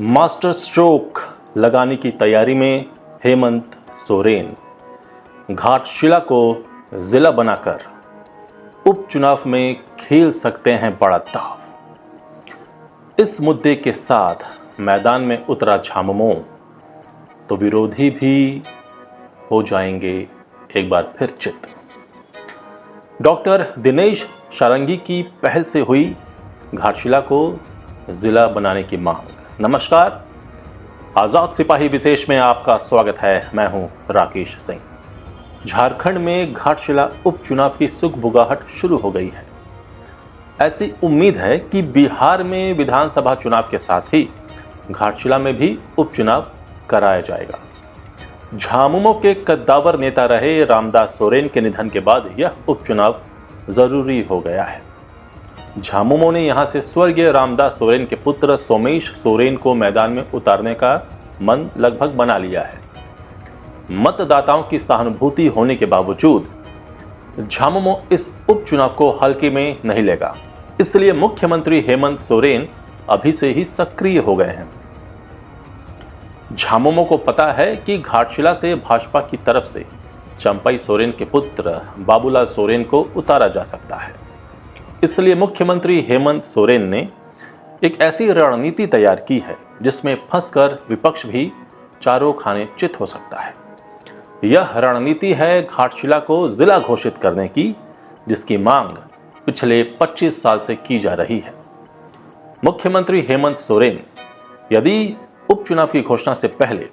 Master stroke लगाने की तैयारी में हेमंत सोरेन। घाटशिला को जिला बनाकर उपचुनाव में खेल सकते हैं बड़ा दांव। इस मुद्दे के साथ मैदान में उतरा झामुमो तो विरोधी भी हो जाएंगे एक बार फिर चित। डॉक्टर दिनेश शारंगी की पहल से हुई घाटशिला को जिला बनाने की मांग। नमस्कार, आजाद सिपाही विशेष में आपका स्वागत है। मैं हूं राकेश सिंह। झारखंड में घाटशिला उपचुनाव की सुगबुगाहट शुरू हो गई है। ऐसी उम्मीद है कि बिहार में विधानसभा चुनाव के साथ ही घाटशिला में भी उपचुनाव कराया जाएगा। झामुमो के कद्दावर नेता रहे रामदास सोरेन के निधन के बाद यह उपचुनाव जरूरी हो गया है। झामुमो ने यहां से स्वर्गीय रामदास सोरेन के पुत्र सोमेश सोरेन को मैदान में उतारने का मन लगभग बना लिया है। मतदाताओं की सहानुभूति होने के बावजूद झामुमो इस उपचुनाव को हल्के में नहीं लेगा। इसलिए मुख्यमंत्री हेमंत सोरेन अभी से ही सक्रिय हो गए हैं। झामुमो को पता है कि घाटशिला से भाजपा की तरफ से चंपई सोरेन के पुत्र बाबूलाल सोरेन को उतारा जा सकता है। इसलिए मुख्यमंत्री हेमंत सोरेन ने एक ऐसी रणनीति तैयार की है जिसमें फंसकर विपक्ष भी चारों खाने चित हो सकता है। यह रणनीति है घाटशिला को जिला घोषित करने की, जिसकी मांग पिछले 25 साल से की जा रही है। मुख्यमंत्री हेमंत सोरेन यदि उपचुनाव की घोषणा से पहले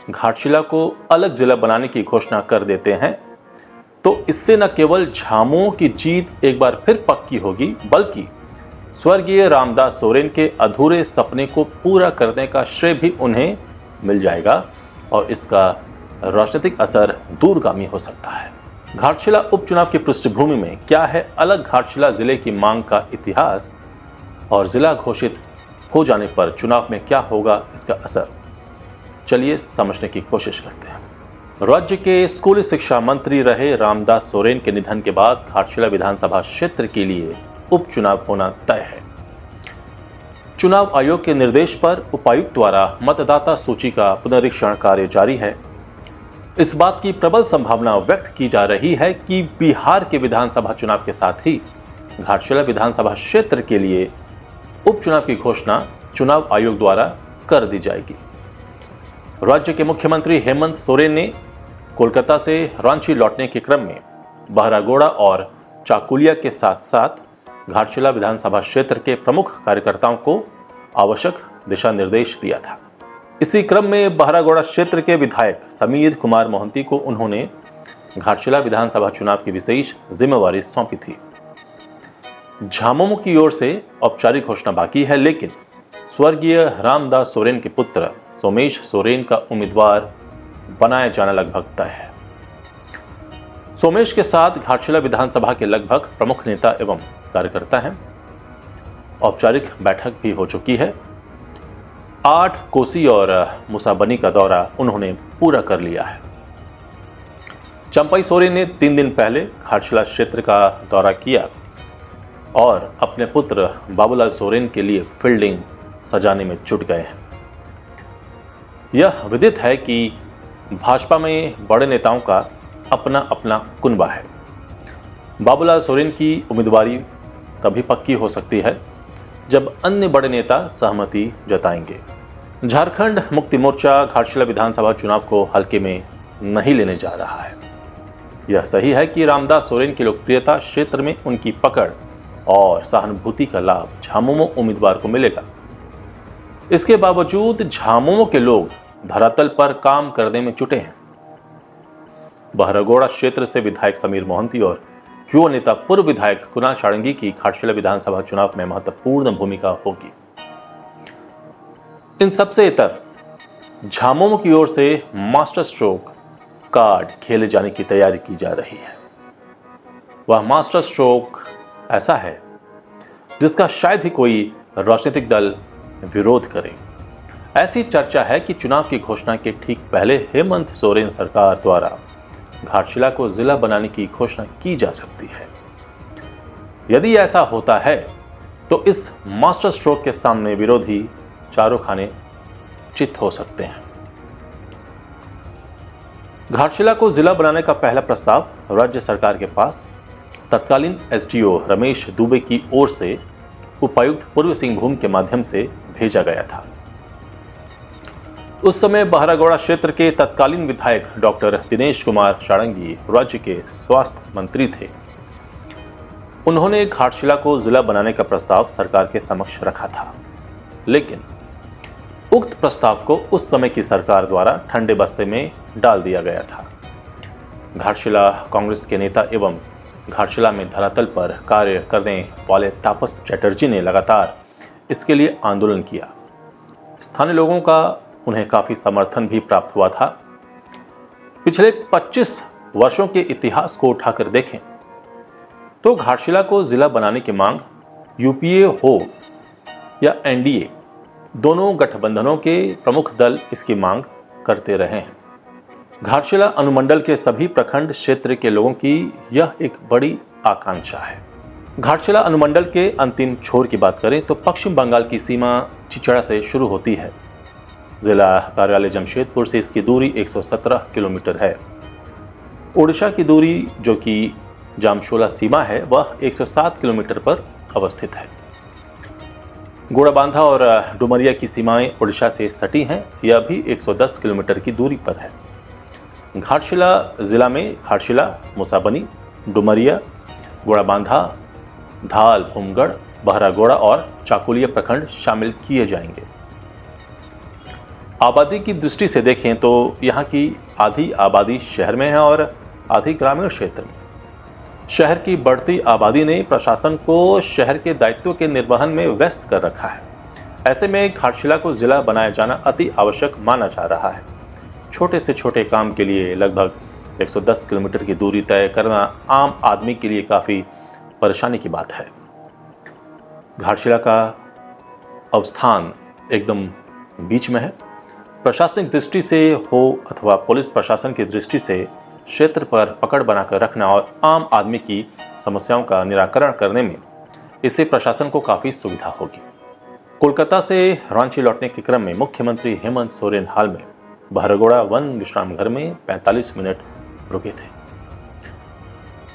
घाटशिला को अलग जिला बनाने की घोषणा कर देते हैं तो इससे न केवल झामुमो की जीत एक बार फिर पक्की होगी, बल्कि स्वर्गीय रामदास सोरेन के अधूरे सपने को पूरा करने का श्रेय भी उन्हें मिल जाएगा और इसका राजनीतिक असर दूरगामी हो सकता है। घाटशिला उपचुनाव की पृष्ठभूमि में क्या है अलग घाटशिला जिले की मांग का इतिहास और जिला घोषित हो जाने पर चुनाव में क्या होगा इसका असर, चलिए समझने की कोशिश करते हैं। राज्य के स्कूली शिक्षा मंत्री रहे रामदास सोरेन के निधन के बाद घाटशिला विधानसभा क्षेत्र के लिए उपचुनाव होना तय है। चुनाव आयोग के निर्देश पर उपायुक्त द्वारा मतदाता सूची का पुनरीक्षण कार्य जारी है। इस बात की प्रबल संभावना व्यक्त की जा रही है कि बिहार के विधानसभा चुनाव के साथ ही घाटशिला विधानसभा क्षेत्र के लिए उपचुनाव की घोषणा चुनाव आयोग द्वारा कर दी जाएगी। राज्य के मुख्यमंत्री हेमंत सोरेन ने कोलकाता से रांची लौटने के क्रम में बहरागोड़ा और चाकुलिया के साथ साथ घाटशिला विधानसभा क्षेत्र के प्रमुख कार्यकर्ताओं को आवश्यक दिशा निर्देश दिया था। इसी क्रम में बहरागोड़ा क्षेत्र के विधायक समीर कुमार मोहंती को उन्होंने घाटशिला विधानसभा चुनाव की विशेष जिम्मेवारी सौंपी थी। झामुमो की ओर से औपचारिक घोषणा बाकी है, लेकिन स्वर्गीय रामदास सोरेन के पुत्र सोमेश सोरेन का उम्मीदवार बनाया जाना लगभग तय है। सोमेश के साथ घाटशिला विधानसभा के लगभग प्रमुख नेता एवं कार्यकर्ता हैं। औपचारिक बैठक भी हो चुकी है। 8 कोसी और मुसाबनी का दौरा उन्होंने पूरा कर लिया है। चंपई सोरेन ने 3 दिन पहले घाटशिला क्षेत्र का दौरा किया और अपने पुत्र बाबूलाल सोरेन के लिए फील्डिंग सजाने में जुट गए हैं। यह विदित है कि भाजपा में बड़े नेताओं का अपना अपना कुनबा है। बाबूलाल सोरेन की उम्मीदवारी तभी पक्की हो सकती है जब अन्य बड़े नेता सहमति जताएंगे। झारखंड मुक्ति मोर्चा घाटशिला विधानसभा चुनाव को हल्के में नहीं लेने जा रहा है। यह सही है कि रामदास सोरेन की लोकप्रियता क्षेत्र में उनकी पकड़ और सहानुभूति का लाभ झामुमो उम्मीदवार को मिलेगा। इसके बावजूद झामुमो के लोग धरातल पर काम करने में जुटे हैं। बहरागोड़ा क्षेत्र से विधायक समीर मोहंती और युवा नेता पूर्व विधायक कुणाल शारंगी की घाटशिला विधानसभा चुनाव में महत्वपूर्ण भूमिका होगी। इन सबसे इतर झामुमो की ओर से मास्टर स्ट्रोक कार्ड खेले जाने की तैयारी की जा रही है। वह मास्टर स्ट्रोक ऐसा है जिसका शायद ही कोई राजनीतिक दल विरोध करे। ऐसी चर्चा है कि चुनाव की घोषणा के ठीक पहले हेमंत सोरेन सरकार द्वारा घाटशिला को जिला बनाने की घोषणा की जा सकती है। यदि ऐसा होता है तो इस मास्टर स्ट्रोक के सामने विरोधी चारों खाने चित हो सकते हैं। घाटशिला को जिला बनाने का पहला प्रस्ताव राज्य सरकार के पास तत्कालीन एसडीओ रमेश दुबे की ओर से उपायुक्त पूर्व सिंहभूम के माध्यम से भेजा गया था। उस समय बहरागोड़ा क्षेत्र के तत्कालीन विधायक डॉक्टर दिनेश कुमार शारंगी राज्य के स्वास्थ्य मंत्री थे। उन्होंने घाटशिला को जिला बनाने का प्रस्ताव सरकार के समक्ष रखा था, लेकिन उक्त प्रस्ताव को उस समय की सरकार द्वारा ठंडे बस्ते में डाल दिया गया था। घाटशिला कांग्रेस के नेता एवं घाटशिला में धरातल पर कार्य करने वाले तापस चटर्जी ने लगातार इसके लिए आंदोलन किया। स्थानीय लोगों का उन्हें काफी समर्थन भी प्राप्त हुआ था। पिछले 25 वर्षों के इतिहास को उठाकर देखें तो घाटशिला को जिला बनाने की मांग यूपीए हो या एनडीए, दोनों गठबंधनों के प्रमुख दल इसकी मांग करते रहे हैं। घाटशिला अनुमंडल के सभी प्रखंड क्षेत्र के लोगों की यह एक बड़ी आकांक्षा है। घाटशिला अनुमंडल के अंतिम छोर की बात करें तो पश्चिम बंगाल की सीमा चिचड़ा से शुरू होती है। जिला कार्यालय जमशेदपुर से इसकी दूरी 117 किलोमीटर है। ओडिशा की दूरी जो कि जामशोला सीमा है वह 107 किलोमीटर पर अवस्थित है। गोड़ाबांधा और डुमरिया की सीमाएं ओडिशा से सटी हैं, यह भी 110 किलोमीटर की दूरी पर है। घाटशिला जिला में घाटशिला, मुसाबनी, डुमरिया, गोड़ाबांधा, धाल, भूमगढ़, बहरागोड़ा और चाकुलिया प्रखंड शामिल किए जाएंगे। आबादी की दृष्टि से देखें तो यहाँ की आधी आबादी शहर में है और आधी ग्रामीण क्षेत्र में। शहर की बढ़ती आबादी ने प्रशासन को शहर के दायित्वों के निर्वहन में व्यस्त कर रखा है। ऐसे में घाटशिला को जिला बनाया जाना अति आवश्यक माना जा रहा है। छोटे से छोटे काम के लिए लगभग 110 किलोमीटर की दूरी तय करना आम आदमी के लिए काफ़ी परेशानी की बात है। घाटशिला का अवस्थान एकदम बीच में है। प्रशासनिक दृष्टि से हो अथवा पुलिस प्रशासन की दृष्टि से क्षेत्र पर पकड़ बनाकर रखना और आम आदमी की समस्याओं का निराकरण करने में इससे प्रशासन को काफ़ी सुविधा होगी। कोलकाता से रांची लौटने के क्रम में मुख्यमंत्री हेमंत सोरेन हाल में बहरागोड़ा वन विश्राम घर में 45 मिनट रुके थे।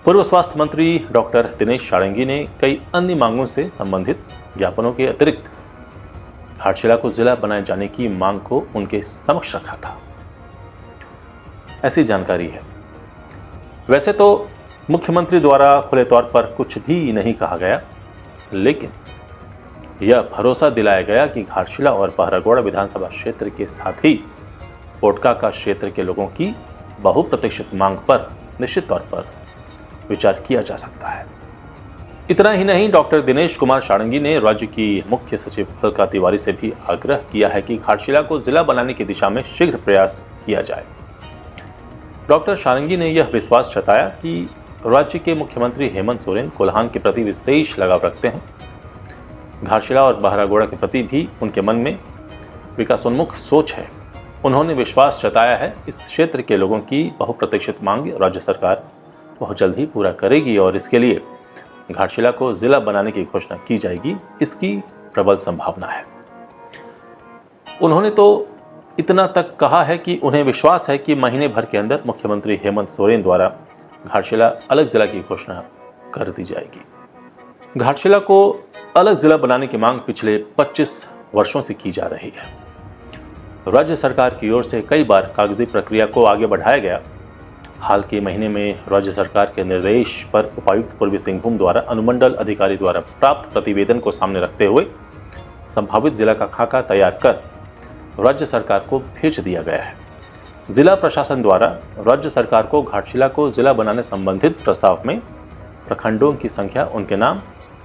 पूर्व स्वास्थ्य मंत्री डॉक्टर दिनेश शारंगी ने कई अन्य मांगों से संबंधित ज्ञापनों के अतिरिक्त घाटशिला को जिला बनाए जाने की मांग को उनके समक्ष रखा था, ऐसी जानकारी है। वैसे तो मुख्यमंत्री द्वारा खुले तौर पर कुछ भी नहीं कहा गया, लेकिन यह भरोसा दिलाया गया कि घाटशिला और बहरागोड़ा विधानसभा क्षेत्र के साथ ही पोटका का क्षेत्र के लोगों की बहुप्रतीक्षित मांग पर निश्चित तौर पर विचार किया जा सकता है। इतना ही नहीं, डॉक्टर दिनेश कुमार शारंगी ने राज्य की मुख्य सचिव अलका तिवारी से भी आग्रह किया है कि घाटशिला को जिला बनाने की दिशा में शीघ्र प्रयास किया जाए। डॉक्टर शारंगी ने यह विश्वास जताया कि राज्य के मुख्यमंत्री हेमंत सोरेन कोल्हान के प्रति विशेष लगाव रखते हैं। घाटशिला और बहरागोड़ा के प्रति भी उनके मन में विकासोन्मुख सोच है। उन्होंने विश्वास जताया है इस क्षेत्र के लोगों की बहुप्रतीक्षित मांग राज्य सरकार बहुत जल्द ही पूरा करेगी और इसके लिए घाटशिला को जिला बनाने की घोषणा की जाएगी, इसकी प्रबल संभावना है। उन्होंने तो इतना तक कहा है कि उन्हें विश्वास है कि महीने भर के अंदर मुख्यमंत्री हेमंत सोरेन द्वारा घाटशिला अलग जिला की घोषणा कर दी जाएगी। घाटशिला को अलग जिला बनाने की मांग पिछले 25 वर्षों से की जा रही है। राज्य सरकार की ओर से कई बार कागजी प्रक्रिया को आगे बढ़ाया गया। हाल के महीने में राज्य सरकार के निर्देश पर उपायुक्त पूर्वी सिंहभूम द्वारा अनुमंडल अधिकारी द्वारा प्राप्त प्रतिवेदन को सामने रखते हुए संभावित जिला का खाका तैयार कर राज्य सरकार को भेज दिया गया है। जिला प्रशासन द्वारा राज्य सरकार को घाटशिला को जिला बनाने संबंधित प्रस्ताव में प्रखंडों की संख्या, उनके नाम,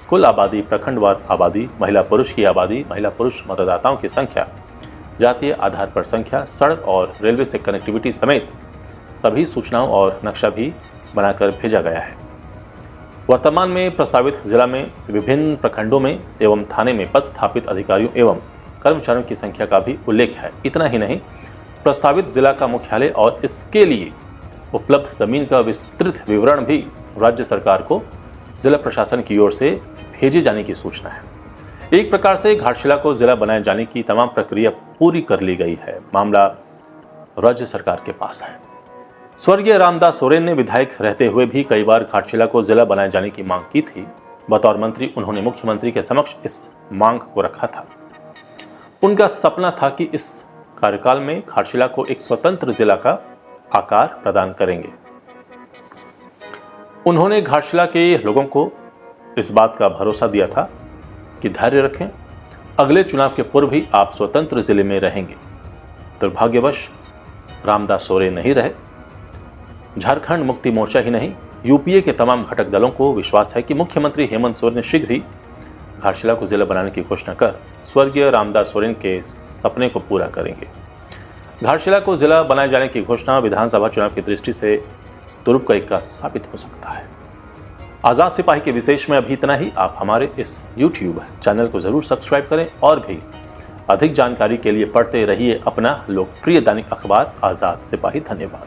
कुल आबादी, प्रखंडवार आबादी, महिला पुरुष की आबादी, महिला पुरुष मतदाताओं की संख्या, जातीय आधार पर संख्या, सड़क और रेलवे से कनेक्टिविटी समेत सभी सूचनाओं और नक्शा भी बनाकर भेजा गया है। वर्तमान में प्रस्तावित जिला में विभिन्न प्रखंडों में एवं थाने में पदस्थापित अधिकारियों एवं कर्मचारियों की संख्या का भी उल्लेख है। इतना ही नहीं, प्रस्तावित जिला का मुख्यालय और इसके लिए उपलब्ध जमीन का विस्तृत विवरण भी राज्य सरकार को जिला प्रशासन की ओर से भेजे जाने की सूचना है। एक प्रकार से घाटशिला को जिला बनाए जाने की तमाम प्रक्रिया पूरी कर ली गई है। मामला राज्य सरकार के पास है। स्वर्गीय रामदास सोरेन ने विधायक रहते हुए भी कई बार घाटशिला को जिला बनाए जाने की मांग की थी। बतौर मंत्री उन्होंने मुख्यमंत्री के समक्ष इस मांग को रखा था। उनका सपना था कि इस कार्यकाल में घाटशिला को एक स्वतंत्र जिला का आकार प्रदान करेंगे। उन्होंने घाटशिला के लोगों को इस बात का भरोसा दिया था कि धैर्य रखें, अगले चुनाव के पूर्व ही आप स्वतंत्र जिले में रहेंगे। दुर्भाग्यवश रामदास सोरेन नहीं रहे। झारखंड मुक्ति मोर्चा ही नहीं, यूपीए के तमाम घटक दलों को विश्वास है कि मुख्यमंत्री हेमंत सोरेन शीघ्र ही घाटशिला को जिला बनाने की घोषणा कर स्वर्गीय रामदास सोरेन के सपने को पूरा करेंगे। घाटशिला को जिला बनाए जाने की घोषणा विधानसभा चुनाव की दृष्टि से तुरुप का इक्का साबित हो सकता है। आजाद सिपाही के विशेष में अभी इतना ही। आप हमारे इस YouTube चैनल को जरूर सब्सक्राइब करें और भी अधिक जानकारी के लिए पढ़ते रहिए अपना लोकप्रिय दैनिक अखबार आजाद सिपाही। धन्यवाद।